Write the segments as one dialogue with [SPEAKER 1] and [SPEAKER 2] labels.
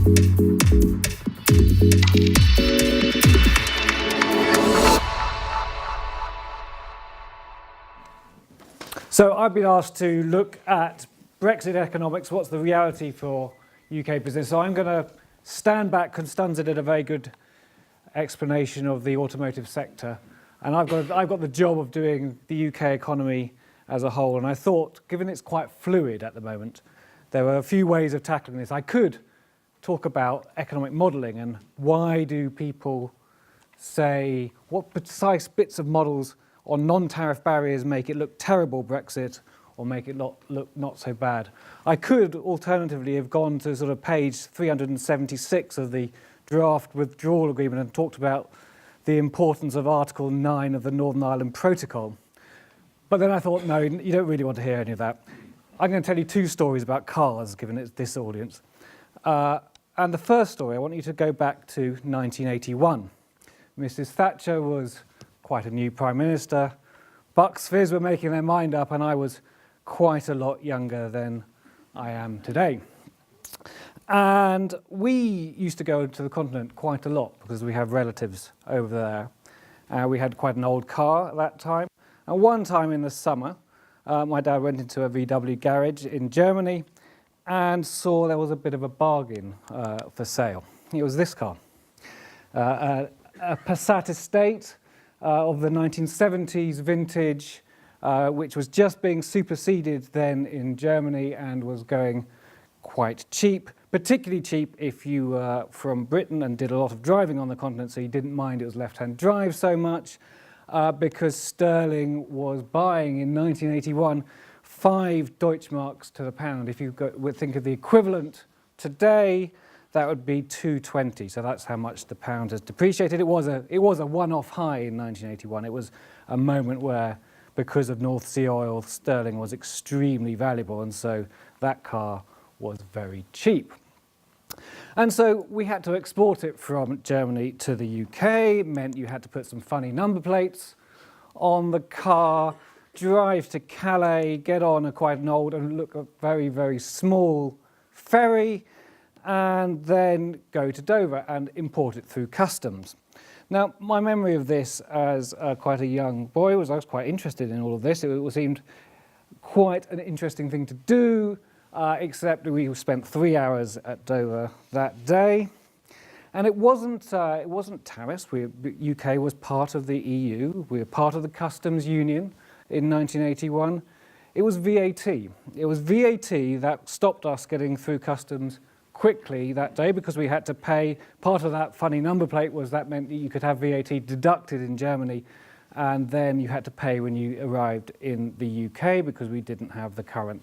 [SPEAKER 1] So I've been asked to look at Brexit economics, what's the reality for UK business. So I'm going to stand back. Constanza did a very good explanation of the automotive sector. And I've got the job of doing the UK economy as a whole. And I thought, given it's quite fluid at the moment, there were a few ways of tackling this. I could talk about economic modelling and why do people say, what precise bits of models on non-tariff barriers make it look terrible Brexit or make it look not so bad. I could alternatively have gone to sort of page 376 of the draft withdrawal agreement and talked about the importance of Article 9 of the Northern Ireland Protocol. But then I thought, no, you don't really want to hear any of that. I'm going to tell you two stories about cars, given it's this audience. And the first story, I want you to go back to 1981. Mrs. Thatcher was quite a new Prime Minister. Bucks Fizz were making their mind up, and I was quite a lot younger than I am today. And we used to go to the continent quite a lot because we have relatives over there. We had quite an old car at that time. And one time in the summer, my dad went into a VW garage in Germany and saw there was a bit of a bargain for sale. It was this car, a Passat Estate of the 1970s vintage, which was just being superseded then in Germany and was going quite cheap, particularly cheap if you were from Britain and did a lot of driving on the continent, so you didn't mind it was left-hand drive so much, because sterling was buying in 1981 5 Deutschmarks to the pound. If you would think of the equivalent today, that would be 2.20. So that's how much the pound has depreciated. It was a one-off high in 1981. It was a moment where, because of North Sea oil, sterling was extremely valuable, and so that car was very cheap. And so we had to export it from Germany to the UK. It meant you had to put some funny number plates on the car, drive to Calais, get on quite an old and look a very, very small ferry, and then go to Dover and import it through customs. Now, my memory of this as quite a young boy was I was quite interested in all of this. It seemed quite an interesting thing to do, except we spent 3 hours at Dover that day. And it wasn't tariffs. UK was part of the EU. We were part of the customs union in 1981. It was VAT. It was VAT that stopped us getting through customs quickly that day because we had to pay. Part of that funny number plate was that meant that you could have VAT deducted in Germany, and then you had to pay when you arrived in the UK because we didn't have the current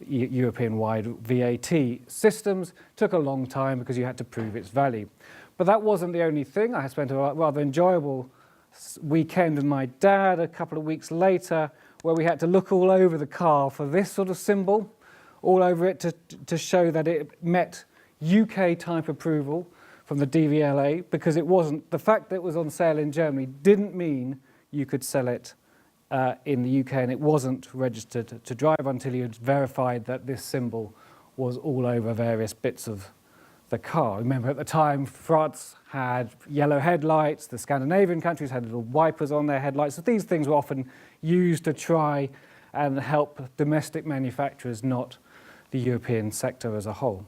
[SPEAKER 1] European-wide VAT systems. Took a long time because you had to prove its value. But that wasn't the only thing. I spent a rather enjoyable weekend with my dad a couple of weeks later where we had to look all over the car for this sort of symbol, all over it to show that it met UK type approval from the DVLA, because it wasn't, the fact that it was on sale in Germany didn't mean you could sell it in the UK, and it wasn't registered to drive until you had verified that this symbol was all over various bits of the car. Remember at the time France had yellow headlights, the Scandinavian countries had little wipers on their headlights, so these things were often used to try and help domestic manufacturers, not the European sector as a whole.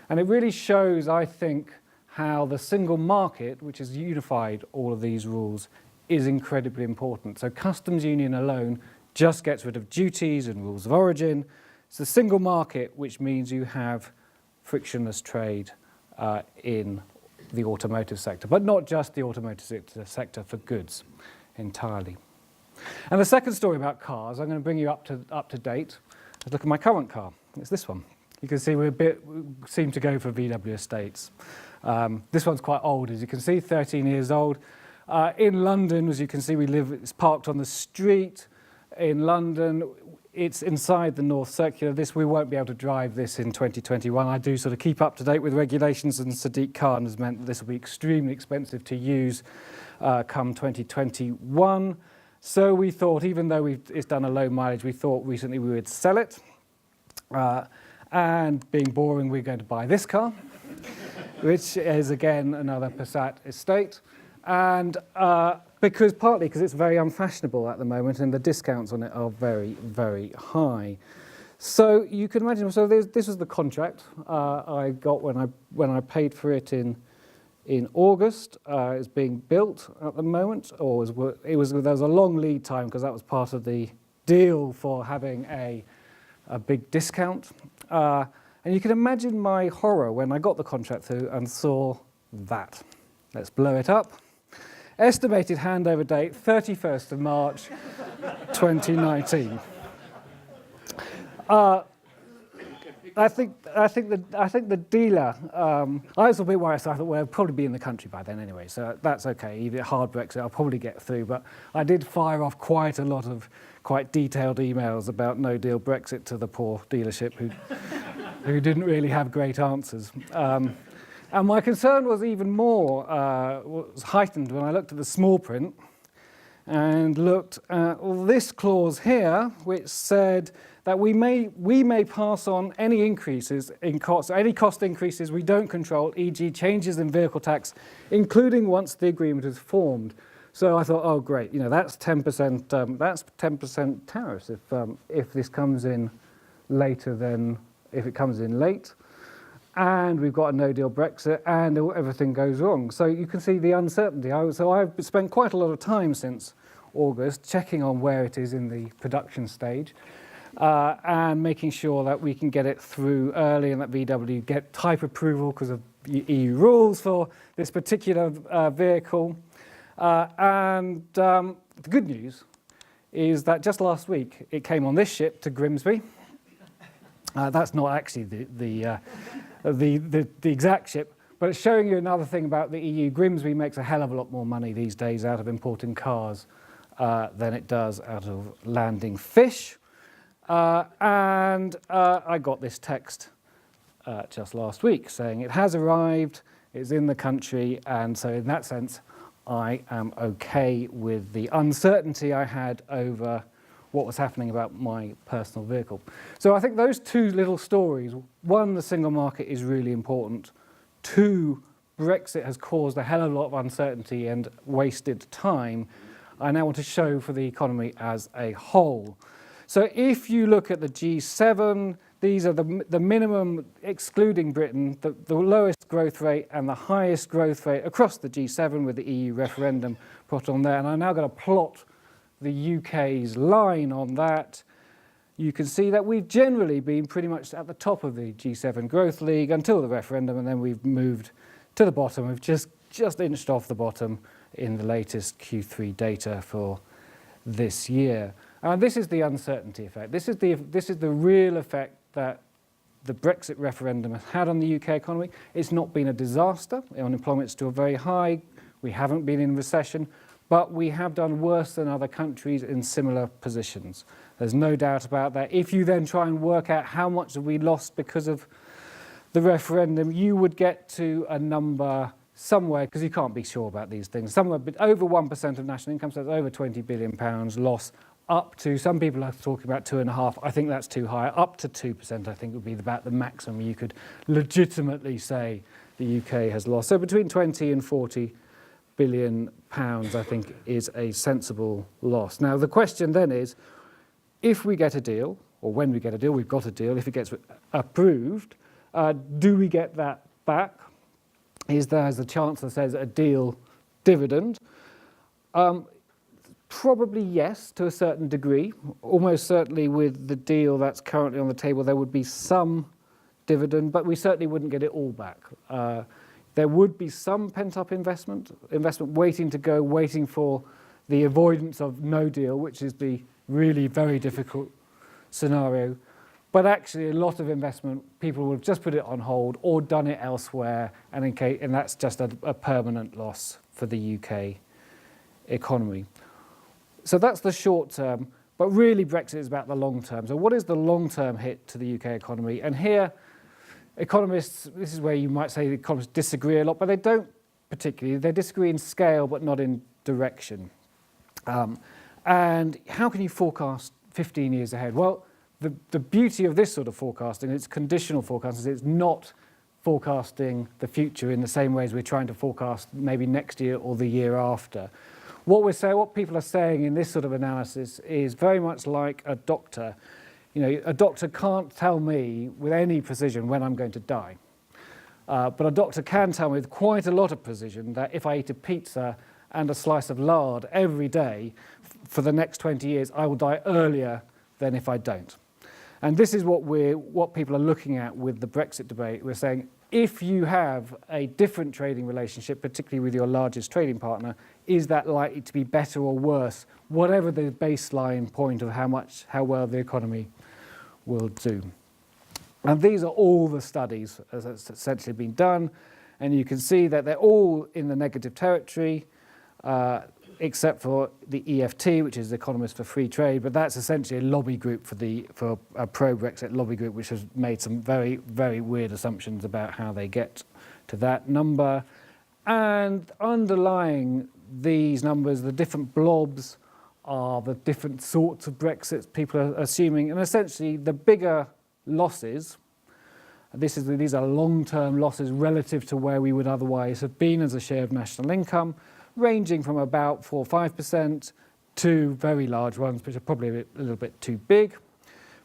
[SPEAKER 1] And it really shows, I think, how the single market, which has unified all of these rules, is incredibly important. So customs union alone just gets rid of duties and rules of origin. It's the single market, which means you have frictionless trade in the automotive sector, but not just the automotive sector, for goods entirely. And the second story about cars, I'm going to bring you up to date. Let's look at my current car. It's this one. You can see we seem to go for VW estates. This one's quite old, as you can see, 13 years old. In London, as you can see, it's parked on the street in London. It's inside the North Circular. We won't be able to drive this in 2021. I do sort of keep up to date with regulations, and Sadiq Khan has meant that this will be extremely expensive to use come 2021. So we thought, even though it's done a low mileage, we thought recently we would sell it. And being boring, we're going to buy this car. which is again another Passat estate. And partly because it's very unfashionable at the moment and the discounts on it are very, very high. So you can imagine, so this was the contract I got when I paid for it in August. It's being built at the moment, or there was a long lead time because that was part of the deal for having a big discount. And you can imagine my horror when I got the contract through and saw that. Let's blow it up. Estimated handover date, 31st of March, 2019. I think the dealer. I was a bit worried. So I thought, well, I'll probably be in the country by then anyway, so that's okay. Even a hard Brexit, I'll probably get through. But I did fire off quite a lot of quite detailed emails about no deal Brexit to the poor dealership who didn't really have great answers. And my concern was even more was heightened when I looked at the small print and looked at this clause here, which said that we may pass on any increases in costs, any cost increases we don't control, e.g. changes in vehicle tax, including once the agreement is formed. So I thought, oh great, that's 10%. That's 10% tariffs if this comes in later than if it comes in late. And we've got a no-deal Brexit, and everything goes wrong. So you can see the uncertainty. So I've spent quite a lot of time since August checking on where it is in the production stage and making sure that we can get it through early and that VW get type approval because of EU rules for this particular vehicle. And the good news is that just last week it came on this ship to Grimsby. That's not actually the exact ship, but it's showing you another thing about the EU. Grimsby makes a hell of a lot more money these days out of importing cars than it does out of landing fish. And I got this text just last week saying it has arrived, it's in the country, and so in that sense I am okay with the uncertainty I had over what was happening about my personal vehicle. So I think those two little stories, one, the single market is really important. Two, Brexit has caused a hell of a lot of uncertainty and wasted time. I now want to show for the economy as a whole. So if you look at the G7, these are the minimum, excluding Britain, the lowest growth rate and the highest growth rate across the G7 with the EU referendum put on there. And I'm now going to plot the UK's line on that. You can see that we've generally been pretty much at the top of the G7 growth league until the referendum, and then we've moved to the bottom. We've just inched off the bottom in the latest Q3 data for this year. And this is the uncertainty effect. This is the real effect that the Brexit referendum has had on the UK economy. It's not been a disaster. Unemployment's still very high. We haven't been in recession. But we have done worse than other countries in similar positions. There's no doubt about that. If you then try and work out how much have we lost because of the referendum, you would get to a number somewhere, because you can't be sure about these things, somewhere over 1% of national income, so that's over £20 billion loss, up to, some people are talking about 2.5%. I think that's too high. Up to 2%, I think, would be about the maximum you could legitimately say the UK has lost. So between 20 and 40 billion pounds, I think, is a sensible loss. Now, the question then is, if we get a deal, or when we get a deal, we've got a deal, if it gets approved, do we get that back? Is there, as the Chancellor says, a deal dividend? Probably yes, to a certain degree. Almost certainly with the deal that's currently on the table, there would be some dividend, but we certainly wouldn't get it all back. There would be some pent-up investment waiting to go, waiting for the avoidance of no deal, which is the really very difficult scenario. But actually, a lot of investment, people will have just put it on hold or done it elsewhere, and that's just a permanent loss for the UK economy. So that's the short term, but really Brexit is about the long term. So what is the long-term hit to the UK economy? And here, economists, this is where you might say the economists disagree a lot, but they don't particularly. They disagree in scale, but not in direction. And how can you forecast 15 years ahead? Well, the beauty of this sort of forecasting, it's conditional forecasting, it's not forecasting the future in the same way as we're trying to forecast maybe next year or the year after. What people are saying in this sort of analysis is very much like a doctor. You know, a doctor can't tell me with any precision when I'm going to die. But a doctor can tell me with quite a lot of precision that if I eat a pizza and a slice of lard every day for the next 20 years, I will die earlier than if I don't. And this is what people are looking at with the Brexit debate. We're saying if you have a different trading relationship, particularly with your largest trading partner, is that likely to be better or worse, whatever the baseline point of how well the economy will do. And these are all the studies that's essentially been done, and you can see that they're all in the negative territory, except for the EFT, which is Economists for Free Trade, but that's essentially a lobby group for a pro-Brexit lobby group, which has made some very, very weird assumptions about how they get to that number. And underlying these numbers, the different blobs are the different sorts of Brexits people are assuming, and essentially the bigger losses, these are long-term losses relative to where we would otherwise have been as a share of national income, ranging from about 4 or 5% to very large ones, which are probably a little bit too big.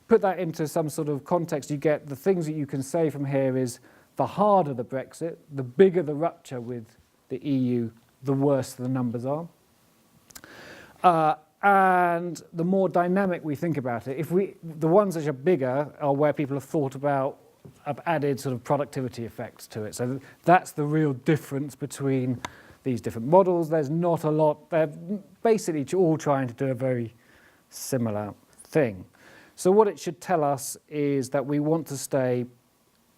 [SPEAKER 1] Put that into some sort of context, you get the things that you can say from here is the harder the Brexit, the bigger the rupture with the EU, the worse the numbers are. And the more dynamic we think about it, the ones that are bigger are where people have added sort of productivity effects to it. So that's the real difference between these different models. There's not a lot. They're basically all trying to do a very similar thing. So what it should tell us is that we want to stay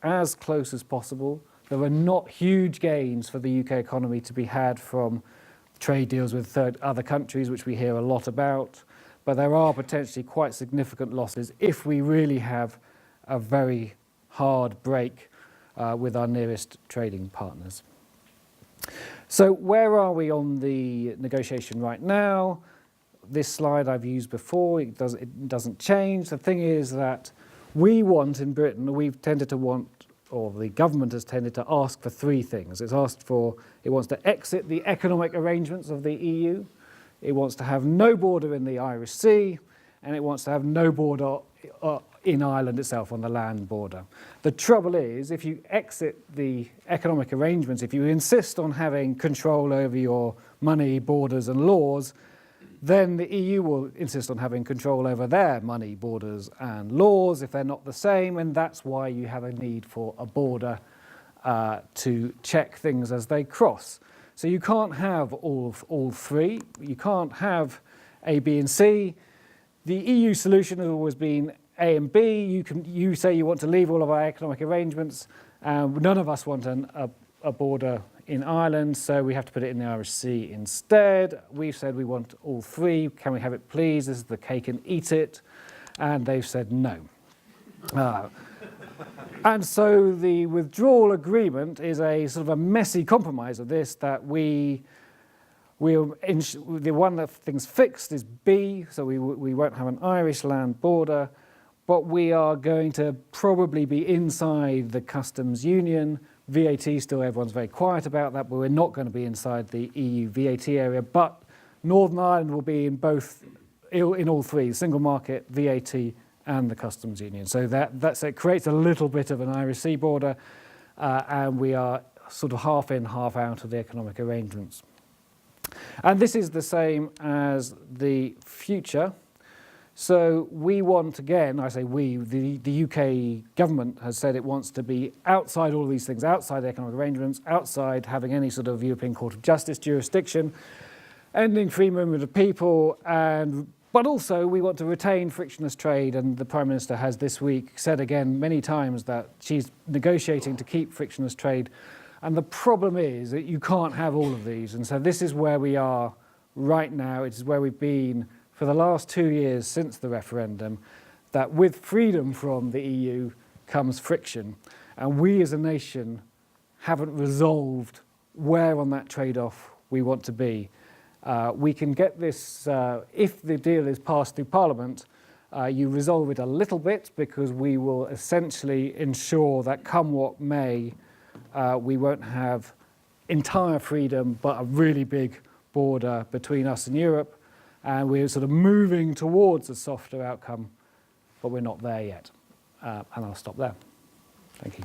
[SPEAKER 1] as close as possible. There are not huge gains for the UK economy to be had from trade deals with other countries, which we hear a lot about, but there are potentially quite significant losses if we really have a very hard break with our nearest trading partners. So where are we on the negotiation right now? This slide I've used before, it doesn't change. The thing is that we want in Britain, we've tended to want, or the government has tended to ask for three things. It wants to exit the economic arrangements of the EU, it wants to have no border in the Irish Sea, and it wants to have no border in Ireland itself on the land border. The trouble is, if you exit the economic arrangements, if you insist on having control over your money, borders and laws, then the EU will insist on having control over their money, borders and laws if they're not the same, and that's why you have a need for a border to check things as they cross. So you can't have all three. You can't have A, B and C. The EU solution has always been A and B. You say you want to leave all of our economic arrangements. None of us want a border in Ireland, so we have to put it in the Irish Sea instead. We've said we want all three. Can we have it, please? This is the cake and eat it. And they've said no. And so the withdrawal agreement is a sort of a messy compromise of this, that the one that things fixed is B, so we won't have an Irish land border, but we are going to probably be inside the customs union. VAT still, everyone's very quiet about that, but we're not going to be inside the EU VAT area. But Northern Ireland will be in all three, single market, VAT, and the customs union. So it creates a little bit of an Irish Sea border, and we are sort of half in, half out of the economic arrangements. And this is the same as the future. So we want, again, I say we, the UK government has said it wants to be outside all these things, outside the economic arrangements, outside having any sort of European Court of Justice jurisdiction, ending free movement of people, but also we want to retain frictionless trade, and the Prime Minister has this week said again many times that she's negotiating to keep frictionless trade. And the problem is that you can't have all of these, and so this is where we are right now. It is where we've been for the last 2 years since the referendum, that with freedom from the EU comes friction. And we as a nation haven't resolved where on that trade-off we want to be. We can get this, if the deal is passed through Parliament, you resolve it a little bit, because we will essentially ensure that come what may, we won't have entire freedom, but a really big border between us and Europe. And we're sort of moving towards a softer outcome, but we're not there yet. And I'll stop there. Thank you.